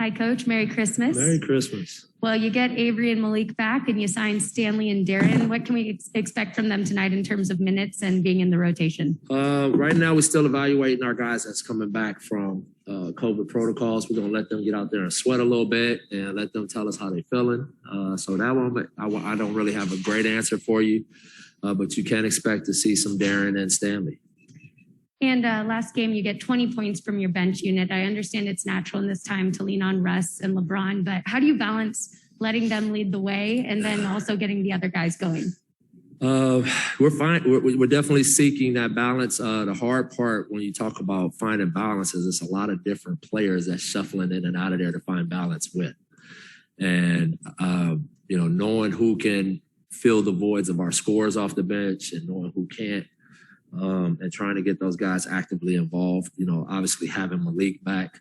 Hi, Coach. Merry Christmas. Merry Christmas. Well, you get Avery and Malik back, and you sign Stanley and Darren. What can we expect from them tonight in terms of minutes and being in the rotation? Right now, we're still evaluating our guys that's coming back from COVID protocols. We're going to let them get out there and sweat a little bit and let them tell us how they're feeling. So that one, I don't really have a great answer for you, but you can expect to see some Darren and Stanley. And last game, you get 20 points from your bench unit. I understand it's natural in this time to lean on Russ and LeBron, but how do you balance letting them lead the way and then also getting the other guys going? We're fine. We're definitely seeking that balance. The hard part when you talk about finding balance is it's a lot of different players that's shuffling in and out of there to find balance with. And, knowing who can fill the voids of our scores off the bench and knowing who can't. And trying to get those guys actively involved. Obviously having Malik back,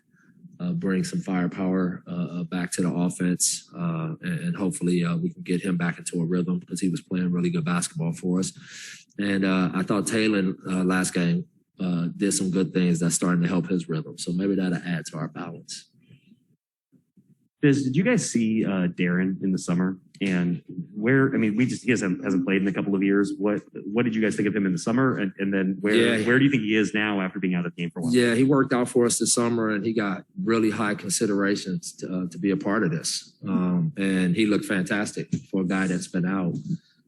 bring some firepower back to the offense, and hopefully we can get him back into a rhythm because he was playing really good basketball for us. And I thought Taylor last game did some good things that's starting to help his rhythm. So maybe that'll add to our balance. Did you guys see Darren in the summer? And he hasn't played in a couple of years. What did you guys think of him in the summer? And then where do you think he is now after being out of the game for a while? Yeah, he worked out for us this summer and he got really high considerations to be a part of this. And he looked fantastic for a guy that's been out.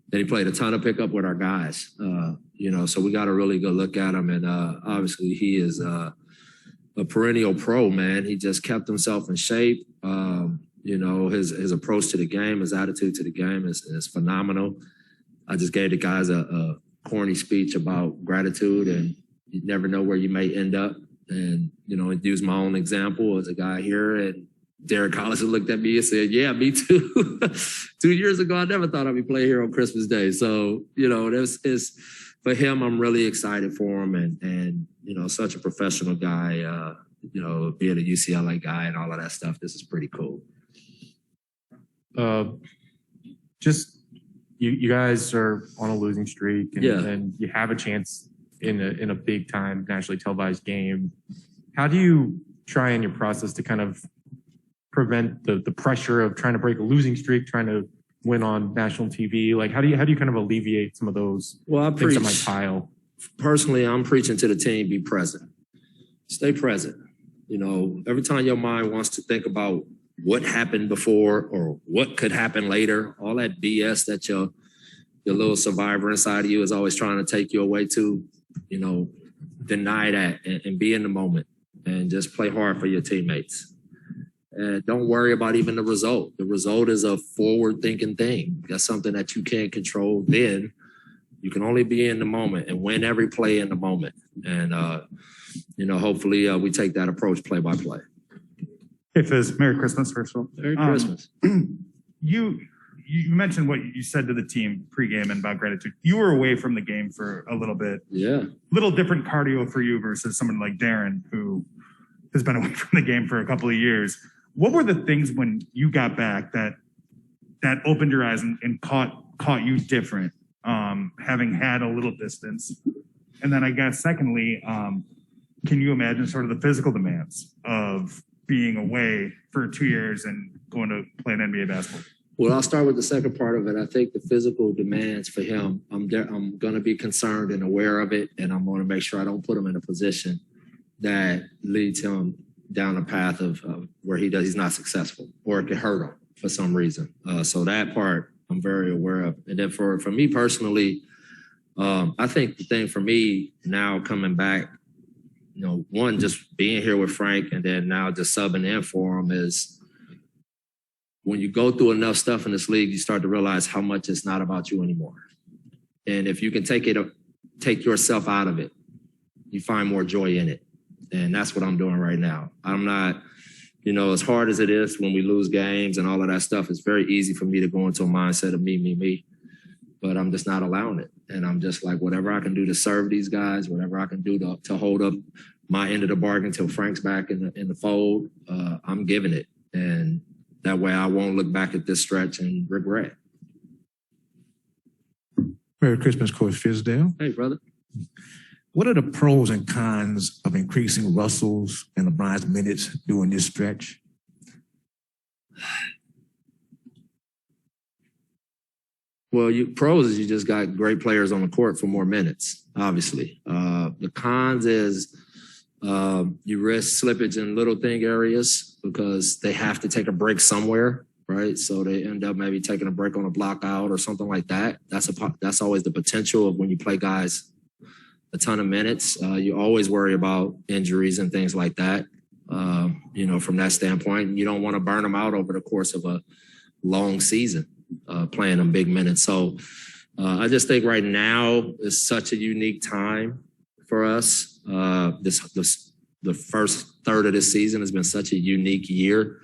Then he played a ton of pickup with our guys. So we got a really good look at him. And obviously he is a perennial pro, man. He just kept himself in shape. His approach to the game, his attitude to the game is phenomenal. I just gave the guys a corny speech about gratitude and you never know where you may end up. And, use my own example as a guy here. And Derek Collison looked at me and said, yeah, me too. 2 years ago, I never thought I'd be playing here on Christmas Day. So, this is for him, I'm really excited for him and such a professional guy, being a UCLA guy and all of that stuff. This is pretty cool. You guys are on a losing streak and you have a chance in a big time nationally televised game. How do you try in your process to kind of prevent the pressure of trying to break a losing streak, trying to win on national TV? Like how do you kind of alleviate some of those things that might pile? Personally, I'm preaching to the team, be present. Stay present. Every time your mind wants to think about what happened before or what could happen later, all that BS that your little survivor inside of you is always trying to take you away to, deny that and be in the moment and just play hard for your teammates. And don't worry about even the result. The result is a forward-thinking thing. That's something that you can't control then. You can only be in the moment and win every play in the moment. And, hopefully we take that approach play by play. Hey, Fizz, Merry Christmas, first of all. Merry Christmas. You mentioned what you said to the team pregame and about gratitude. You were away from the game for a little bit. Yeah. Little different cardio for you versus someone like Darren, who has been away from the game for a couple of years. What were the things when you got back that opened your eyes and caught you different, having had a little distance? And then I guess, secondly, can you imagine sort of the physical demands of being away for 2 years and going to play an NBA basketball? Well, I'll start with the second part of it. I think the physical demands for him, I'm going to be concerned and aware of it, and I'm going to make sure I don't put him in a position that leads him down a path of where he's not successful or it could hurt him for some reason. So that part I'm very aware of. And then for me personally, I think the thing for me now coming back, one, just being here with Frank and then now just subbing in for him is when you go through enough stuff in this league, you start to realize how much it's not about you anymore. And if you can take yourself out of it, you find more joy in it. And that's what I'm doing right now. I'm not, as hard as it is when we lose games and all of that stuff, it's very easy for me to go into a mindset of me. But I'm just not allowing it. And I'm just like, whatever I can do to serve these guys, whatever I can do to hold up my end of the bargain till Frank's back in the fold, I'm giving it. And that way I won't look back at this stretch and regret. Merry Christmas, Coach Fizdale. Hey, brother. What are the pros and cons of increasing Russell's and LeBron's minutes during this stretch? Well, pros is you just got great players on the court for more minutes, obviously. The cons is you risk slippage in little thing areas because they have to take a break somewhere, right? So they end up maybe taking a break on a block out or something like that. That's always the potential of when you play guys a ton of minutes. You always worry about injuries and things like that, from that standpoint. You don't want to burn them out over the course of a long season. Playing them big minutes. So I just think right now is such a unique time for us. The first third of this season has been such a unique year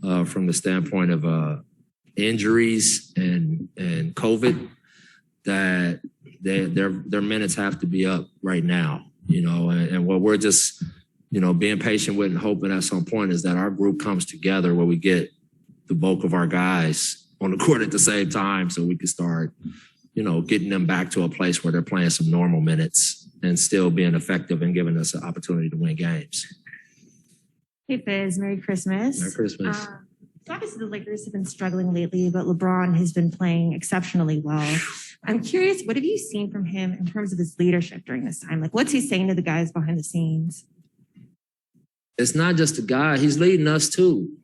from the standpoint of injuries and COVID that their minutes have to be up right now, and what we're just, being patient with and hoping at some point is that our group comes together where we get the bulk of our guys on the court at the same time so we can start, getting them back to a place where they're playing some normal minutes and still being effective and giving us an opportunity to win games. Hey, Fizz, Merry Christmas. Merry Christmas. So obviously the Lakers have been struggling lately, but LeBron has been playing exceptionally well. I'm curious, what have you seen from him in terms of his leadership during this time? Like, what's he saying to the guys behind the scenes? It's not just the guy. He's leading us too.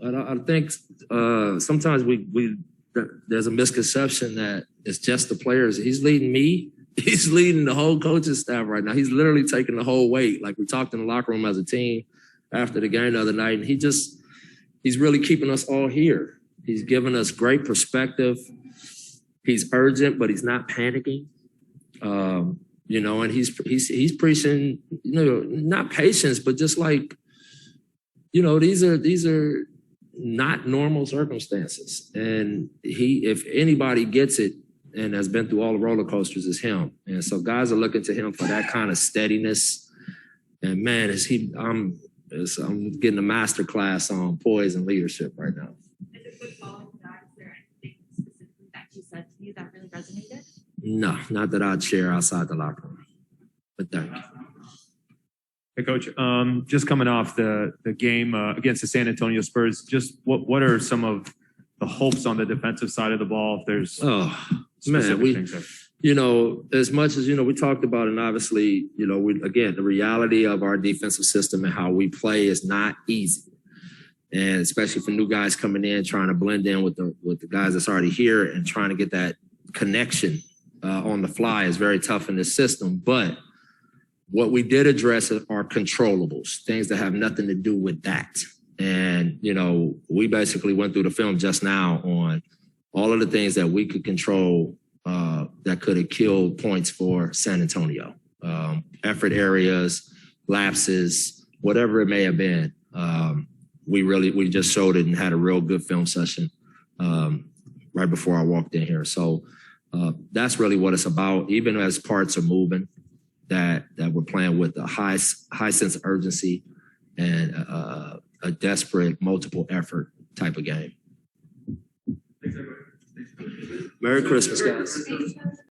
I think sometimes there's a misconception that it's just the players. He's leading me. He's leading the whole coaching staff right now. He's literally taking the whole weight. Like we talked in the locker room as a team after the game the other night, and he's really keeping us all here. He's giving us great perspective. He's urgent, but he's not panicking. And he's preaching, not patience, but just like, these are not normal circumstances. And if anybody gets it and has been through all the roller coasters, is him. And so guys are looking to him for that kind of steadiness. And man, I'm getting a master class on poise and leadership right now. As a quick follow-up to that, is there anything specifically that he said to you that really resonated? No, not that I'd share outside the locker room. But thank you. Hey, Coach, just coming off the game against the San Antonio Spurs, just what are some of the hopes on the defensive side of the ball? If there's specific things there. As much as, we talked about, and obviously, the reality of our defensive system and how we play is not easy. And especially for new guys coming in, trying to blend in with the guys that's already here and trying to get that connection on the fly is very tough in this system. But what we did address are controllables, things that have nothing to do with that. And, we basically went through the film just now on all of the things that we could control that could have killed points for San Antonio. Effort areas, lapses, whatever it may have been. We just showed it and had a real good film session right before I walked in here. So that's really what it's about, even as parts are moving. That we're playing with a high sense of urgency and a desperate multiple effort type of game. Merry Christmas, guys.